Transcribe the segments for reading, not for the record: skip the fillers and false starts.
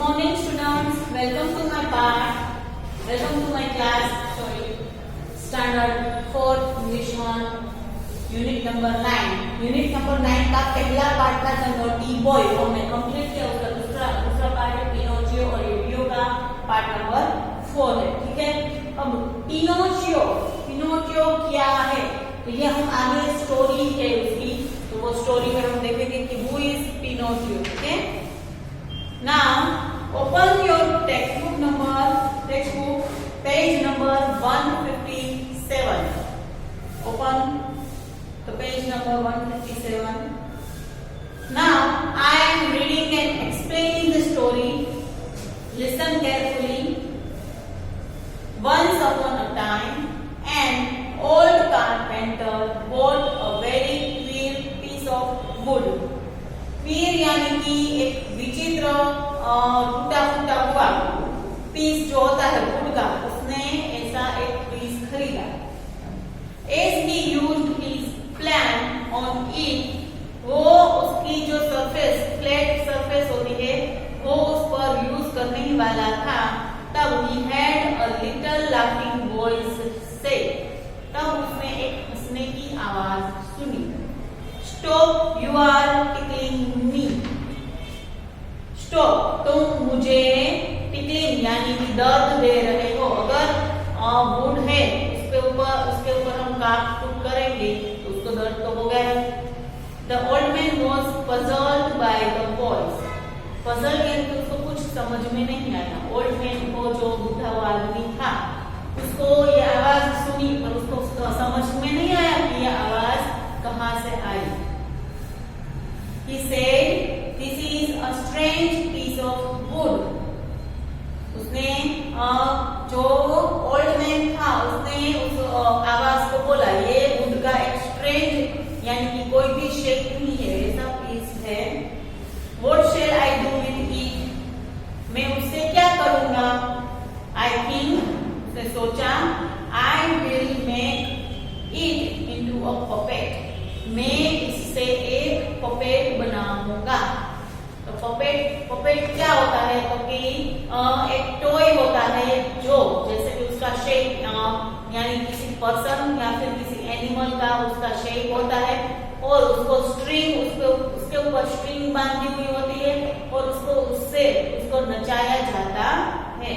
morning students, welcome to my part, welcome to my class, standard 4 English 1, unit number 9. unit number 9 का पहला part था जो naughty boy हमने complete किया, उसका दूसरा पार्ट है पिनोचियो और एडियो का पार्ट नंबर 4 है, ठीक है। अब पिनोचियो क्या है, तो ये हम आगे स्टोरी है उसकी, तो वो स्टोरी में हम देखेंगे कि हु इज पिनोचियो, ठीक है। Now open your textbook page number 157. Open the page number 157. Now I am reading and explaining the story. Listen carefully. Once upon a time, an old carpenter bought a very queer piece of wood. Queer यानी कि एक विचित्र टूटा फूटा हुआ piece जो होता है वुड का, उसने ऐसा एक पीस खरीदा। As he used his plan on it, वो उसकी जो सरफेस फ्लैट सरफेस होती है वो उस पर यूज करने ही वाला था, तब he had a little laughing voice say, तब उसने एक हंसने की आवाज सुनी। Stop, you are tickling me. Stop, तुम मुझे tickling यानी कि दर्द दे रहे हो। अगर वुड है उसके ऊपर हम काट कूट करेंगे तो उसको दर्द तो हो गया है। The old man was puzzled by the voice. Puzzled यानी कि उसको कुछ समझ में नहीं आया। Old man को जो बूढ़ा हुआ आदमी था उसको ये आवाज सुनी और उसको समझ में नहीं आया कि ये आवाज कहाँ से आई। He said, "This is a strange piece of wood." उसने जो ओल्ड मैन था उसने उस आवाज को बोला, ये वुड का एक स्ट्रेंज यानी कि कोई भी शेप नहीं है, ऐसा पीस है। What shall I do with it? मैं उससे क्या करूंगा? I think, उसने सोचा, I will make it into a puppet. मैं इससे एक पपेट बनाऊंगा। तो पपेट क्या होता है, तो कि एक टॉय होता है जो जैसे कि उसका शेप यानी किसी पर्सन या फिर किसी एनिमल का उसका शेप होता है और उसको स्ट्रिंग उसके ऊपर स्ट्रिंग बांधी हुई होती है और उसको नचाया जाता है।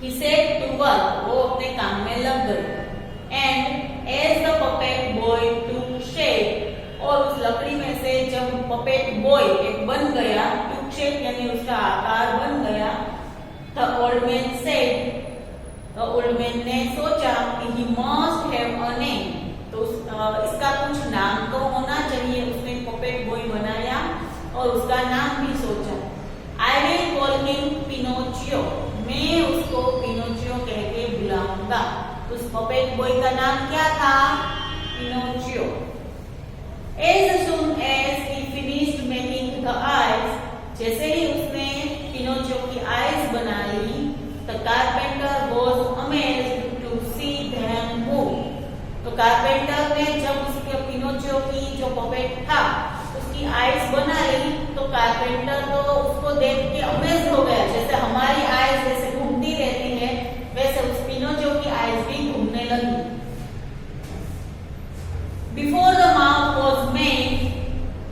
He said to work, वो अपने काम में लग गई। And as the puppet boy took shape, और उस लकड़ी में से जब पपेट बॉय एक बन गया, took shape यानी उसका आकार बन गया, the old man said, the old man ने सोचा कि he must have a name, तो इसका कुछ नाम तो होना चाहिए। उसने पपेट बॉय बनाया और उसका नाम भी सोचा। I will call him Pinocchio, मैं उसको पिनोचियो कह के बुलाऊंगा। उस पपेट बॉय का नाम क्या था? Pinocchio. As soon as he finished making the eyes, जैसे ही उसने पिनोचियो की आईज बना ली, the carpenter was amazed to see them move. तो कारपेंटर ने जब उसके पिनोचियो की जो पपेट था उसकी आईज बना ली, तो कारपेंटर तो उसको देख के अमेज हो गया। जैसे हमारी आईज जैसे घूमती रहती है वैसे उस पिनोचियो की आईज भी घूमने लगी। Before the mouth was made,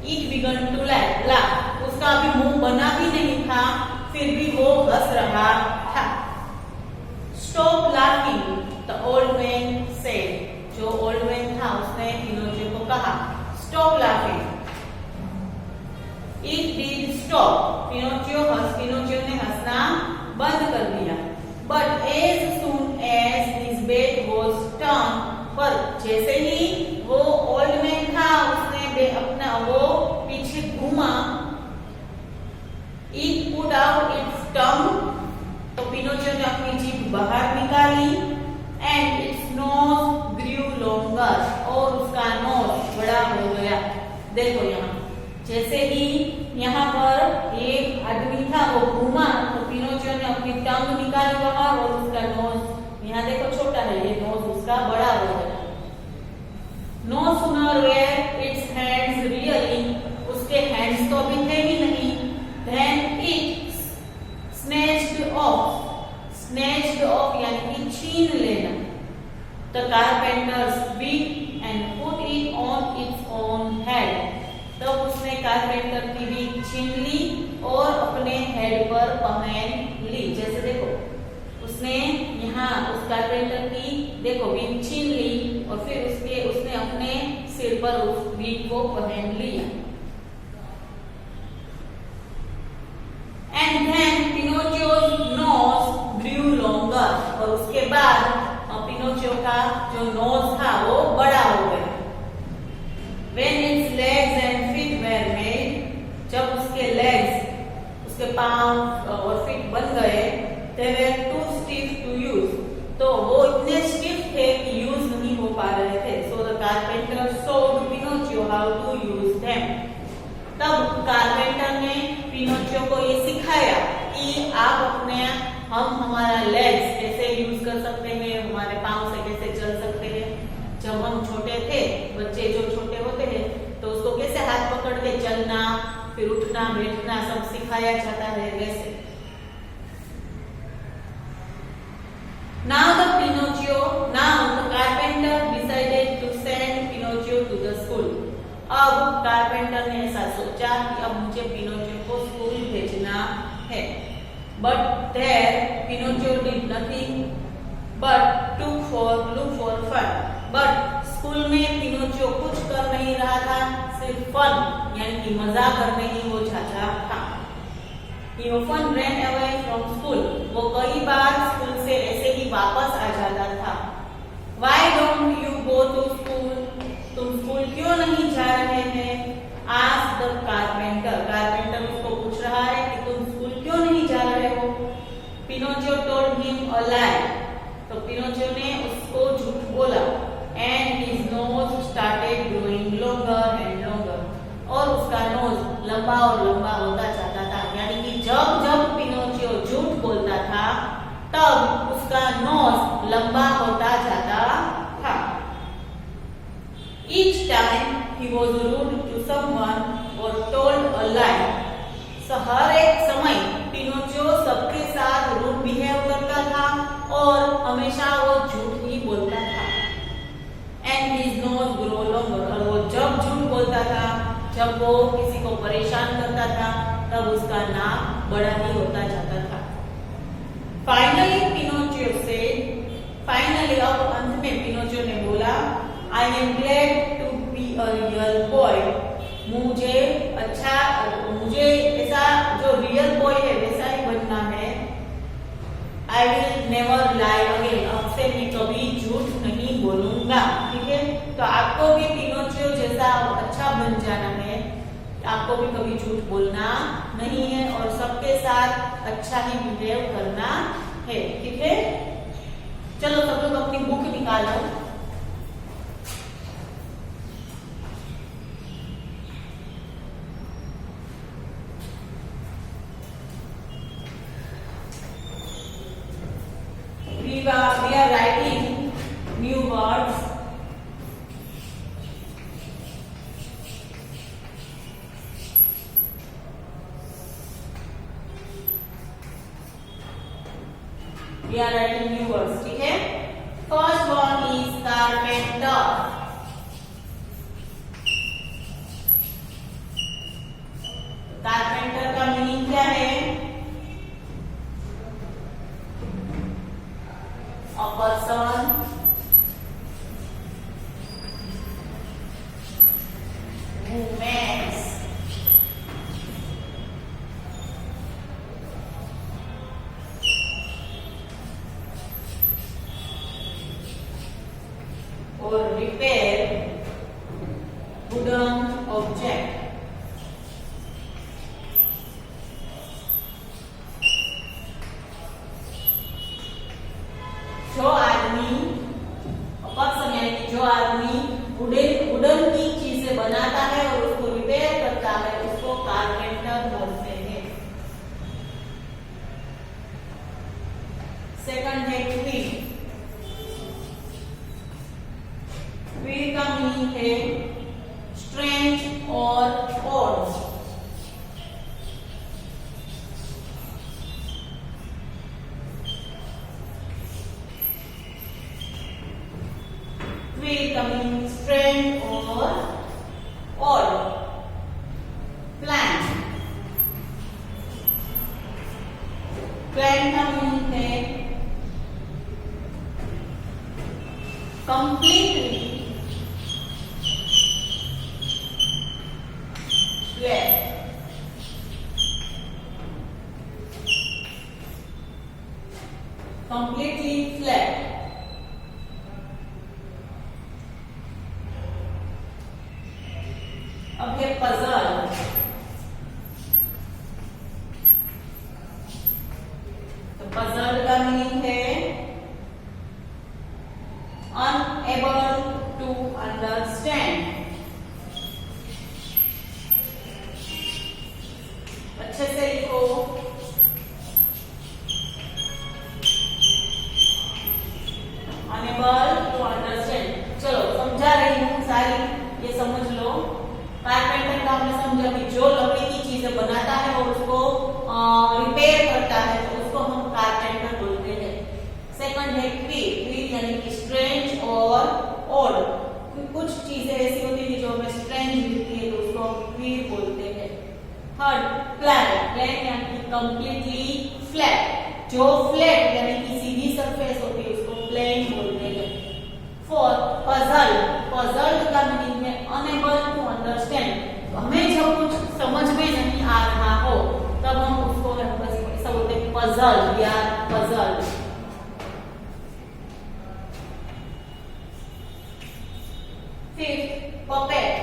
it began to laugh. उसका अभी मुंह बना भी नहीं था, फिर भी वो हंस रहा था। Stop laughing, the old man said. जो old man था उसने पिनोचियो को कहा, Stop laughing. It did stop. Pinocchio ने हंसना बंद कर दिया। But as soon as his back was turned, पर जैसे ही वो ओल्ड मैन था उसने अपना वो पीछे घूमा, it put out its tongue, तो पिनोचियो ने अपनी जीभ बाहर निकाली, and its nose grew longer, और उसका नोज बड़ा हो गया। देखो यहाँ जैसे ही यहाँ पर एक आदमी था वो घूमा तो पिनोचियो ने अपनी टंग निकाली बाहर और उसका नोज यहाँ देखो छोटा है, ये नोज उसका बड़ा हो गया। No sooner were its hands really, उसके हैंड्स तो अभी थे ही नहीं, then कारपेंटर की बीन छीन ली और अपने हेड पर पहन ली। जैसे देखो उसने यहाँ उस कारपेंटर की देखो बीन छीन ली और फिर उसने अपने सिर पर उस बीन को पहन लिया। And then Pinocchio's nose grew longer, और उसके बाद पिनोचियो का जो नोज था वो बड़ा हो गया। When its legs and feet were made, जब उसके legs, उसके पाँव और feet बन गए, they were too stiff to use, तो वो इतने stiff थे कि use नहीं हो पा रहे थे। So the carpenter showed Pinocchio how to use them. तब कारपेंटर ने पिनोचियो को ये सिखाया कि हम हमारा लेग्स कैसे यूज कर सकते हैं, हमारे पाँव से कैसे चल सकते हैं। जब हम छोटे थे, बच्चे जो छोटे होते हैं तो उसको कैसे हाथ पकड़ के चलना, फिर उठना बैठना सब सिखाया जाता है वैसे। Now the carpenter decided to send Pinocchio to the school. अब कारपेंटर ने ऐसा सोचा कि अब मुझे पिनोचियो को स्कूल भेजना है। But there Pinocchio did nothing but look for fun. But school में पिनोचियो कुछ कर नहीं रहा था, सिर्फ फन यानी कि मजा करने ही वो चाहता था। He often ran away from school. वो कई बार स्कूल से ऐसे ही वापस आ जाता था। Why don't you go to school? तुम स्कूल क्यों नहीं जा रहे हैं? Ask the carpenter. कारपेंटर उसको पूछ रहा है कि तुम स्कूल क्यों नहीं जा रहे हो? Pinocchio told him a lie. तो पिनोचियो ने उसको झूठ बोला। And his nose started growing longer and longer. और उसका नोज लंबा और लंबा होता जाता था। यानी कि जब जब पिनोचियो झूठ बोलता था तब उसका नोज लंबा होता जाता था। Each time he was rude to someone or told a lie. हर एक समय पिनोचियो सबके साथ रूड बिहेव करता था और हमेशा वो झूठ ही बोलता था। And his nose grew longer. और वो जब झूठ बोलता था, जब वो किसी को परेशान करता था, तब उसका नाक बड़ा ही होता जाता था। Finally Pinocchio said, finally अब अंत में पिनोचियो ने बोला, I am glad to be a real boy. मुझे ऐसा जो रियल बॉय है वैसा ही बनना है। I will never lie again. अब से मैं कभी झूठ नहीं बोलूंगा। ठीक है, तो आपको भी पिनोचियो जैसा अच्छा बन जाना है। आपको भी कभी झूठ बोलना नहीं है और सबके साथ अच्छा ही बिहेव करना है। ठीक है, चलो सब लोग अपनी बुक निकालो। We are writing new words. We are writing new words. ठीक है, first one is carpenter. Carpenter का मीनिंग क्या है? A person who makes or repair wooden object. जो आदमी पर्सन यानी कि जो आदमी वुडन की चीजें बनाता है और उसको रिपेयर करता है उसको कारपेंटर बोलते हैं। सेकंड है क्वीन। क्वीन का मीनिंग है स्ट्रेंज और फ्लैट का मीनिंग है कंप्लीटली फ्लैट। Completely flat. अब है पजल। तो पजल का मीनिंग है unable to understand। अच्छे से लिखो। unable to understand। चलो समझा रही हूँ सारी, ये समझ लो। कारपेंटर का हमने समझा कि जो लकड़ी की चीजें बनाता है और उसको रिपेयर करता है तो उसको हम कारपेंटर बोलते हैं। सेकंड है क्वीर यानी कि स्ट्रेंज और ऑड। कुछ चीजें ऐसी होती है जो हमें स्ट्रेंज दिखती है तो उसको हम क्वीर बोलते हैं। थर्ड प्लेन यानी कि कंप्लीटली फ्लैट। जो फ्लैट यानी कि सीधी सरफेस होती है उसको प्लेन बोलते हैं। Fourth puzzle. पजल का मीनिंग है अनेबल टू अंडरस्टैंड। हमें जब कुछ समझ में नहीं आ रहा हो तब हम उसको ऐसा बोलते हैं पजल या puzzle. Fifth puppet.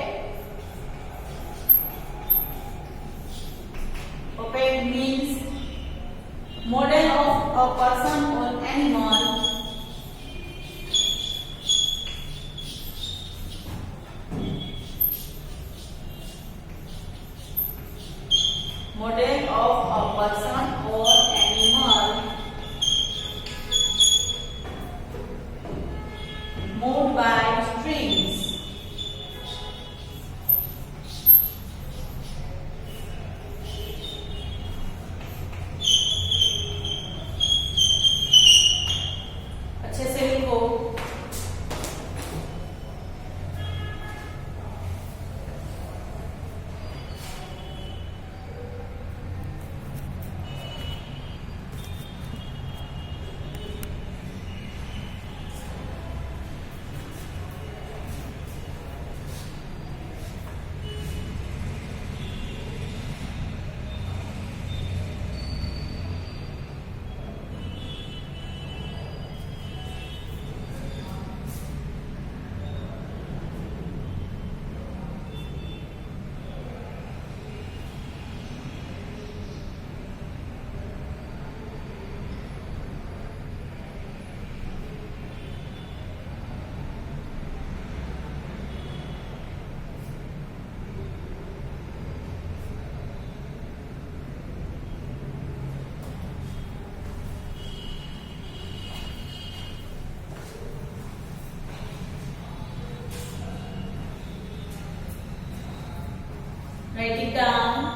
Puppet means model of a person or animal model of a person or animal moved by strings। अच्छे से लिखो। Write it down।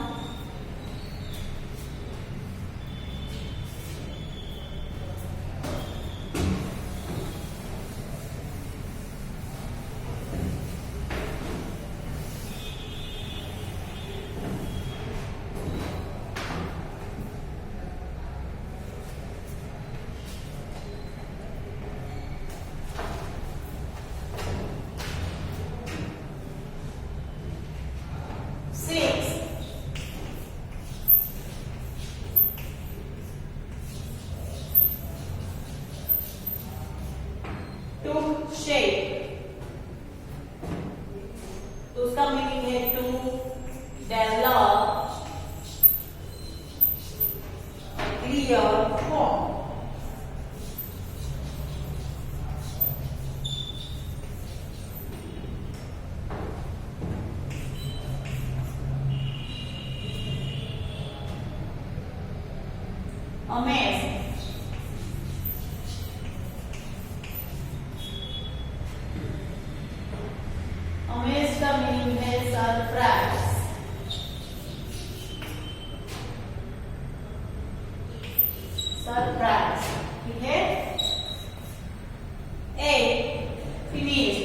Took shape, तो उसका मीनिंग है to develop clear form. Amaze, amaze का meaning है surprise. Surprise, ठीक है। A finish,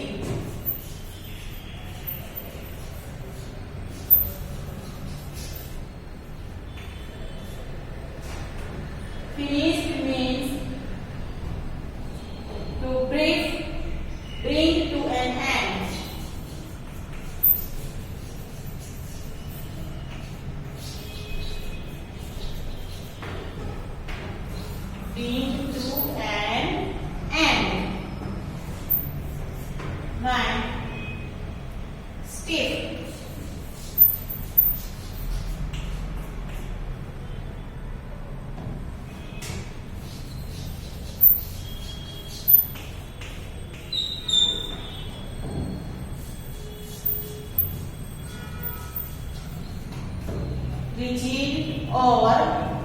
rigid or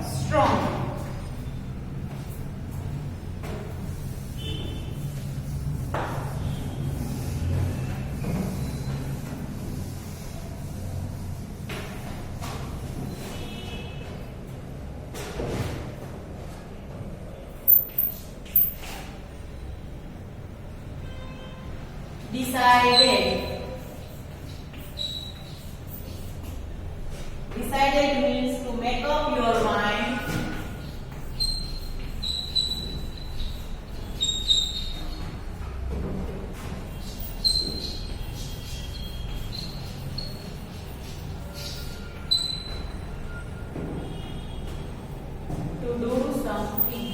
strong. Decided. Decided means to make up your mind. To do something.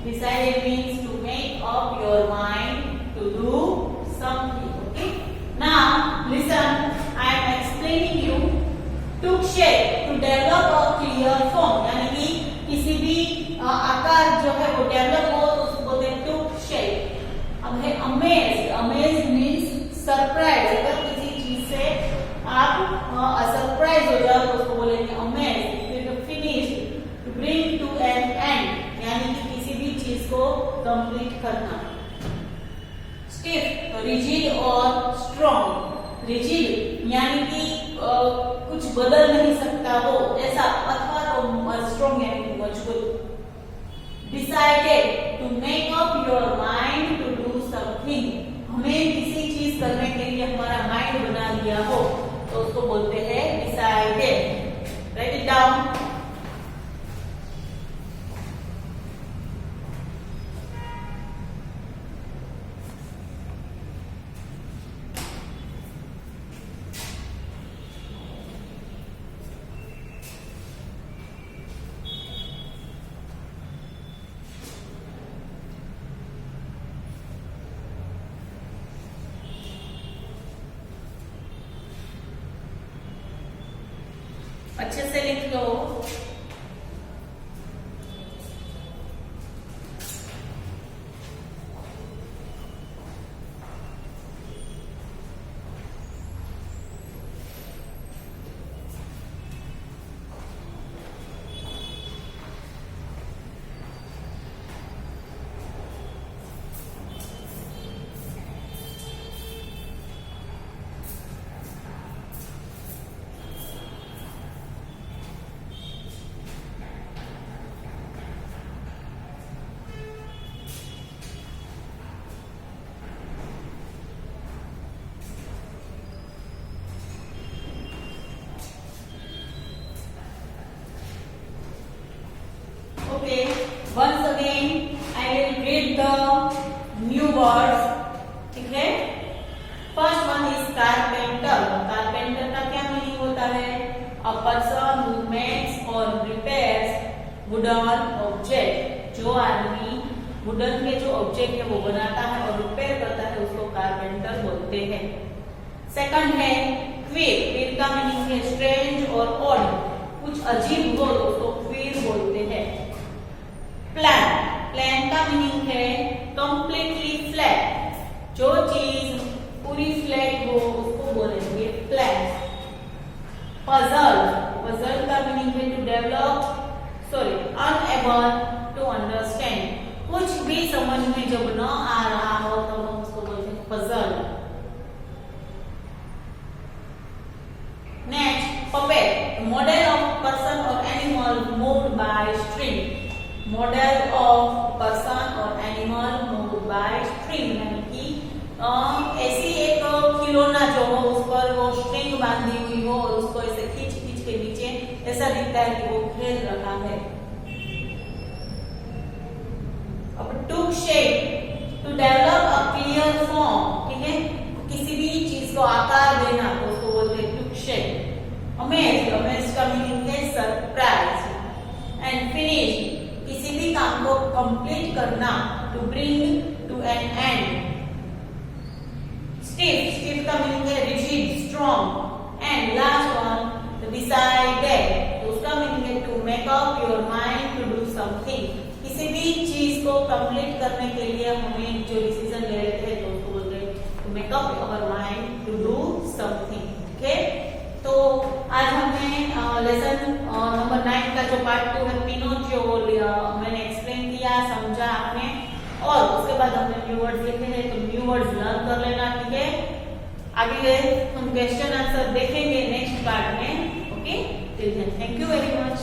Decided means to make up your mind to do something. Okay. Now listen. I am explaining you. Took shape to develop a clear form. यानी कि किसी भी आकार जो है वो develop हो तो उसको बोलते हैं took shape. अब है amazed. Amazed means surprise. अगर किसी चीज से आप सरप्राइज हो जाओ तो उसको बोलेंगे amazed. फिर finished. To bring to an end. यानी कि किसी भी चीज को कंप्लीट करना. स्टिफ, रिजिड और स्ट्रॉन्ग. रिजिड यानी कि कुछ बदल नहीं सकता वो ऐसा, अथवा तो स्ट्रॉन्ग यानी कि मजबूत. Decided to make up your mind to do something. हमें किसी चीज करने के लिए हमारा माइंड बना लिया हो तो उसको बोलते हैं डिसाइडेड. Right it down. अच्छे से लिख लो. Okay, once again I will read the new words. ठीक है. First one is carpenter. Carpenter का क्या मीनिंग होता है? A person who makes or repairs wooden object. जो आदमी वुडन के जो ऑब्जेक्ट है वो बनाता है और रिपेयर करता है उसको कारपेंटर बोलते हैं. सेकंड है क्वीर. क्वीर का मीनिंग है स्ट्रेंज और ऑड. कुछ अजीब हो तो उसको क्वीर बोलते हैं. प्लान. प्लान का मीनिंग है कंप्लीटली फ्लैट. जो चीज पूरी फ्लैट हो उसको बोलेंगे प्लान. पजल. पजल का मीनिंग है to develop unable to understand. कुछ भी समझ में जब न आ रहा हो तो हम उसको बोलते हैं puzzle. Next puppet. Model of person और animal moved by string. Model of person और एनिमल मूव्ड बाय स्ट्रिंग यानी कि ऐसी एक खिलौना जो हो उस पर वो स्ट्रिंग बांधी हुई हो और उसको ऐसे खींच खींच के नीचे ऐसा दिखता है कि वो खेल रहा है. अब took shape to develop a clear form. ठीक है. किसी भी चीज को आकार देना तो उसको बोलते हैं टूक शेप. अमेज. अमेज का मीनिंग है सरप्राइज. And finish. किसी भी काम को कंप्लीट करना. To bring to an end. Stiff. Stiff का मीनिंग है rigid strong. And last one decided. तो उसका मीनिंग है to make up your mind to do something. Complete करने के लिए हमें जो डिसीजन ले लेते हैं तो उसको बोलते हैं to make up our mind to do something. Okay, तो आज हमने लेसन नंबर 9 का जो पार्ट 2 है पिनोचियो वो मैंने एक्सप्लेन किया, समझा आपने, और उसके बाद हमने न्यू वर्ड्स लिखे हैं, तो न्यू वर्ड्स लर्न कर लेना। ठीक है, आगे हम क्वेश्चन आंसर देखेंगे नेक्स्ट पार्ट में। Okay, till then thank you very much.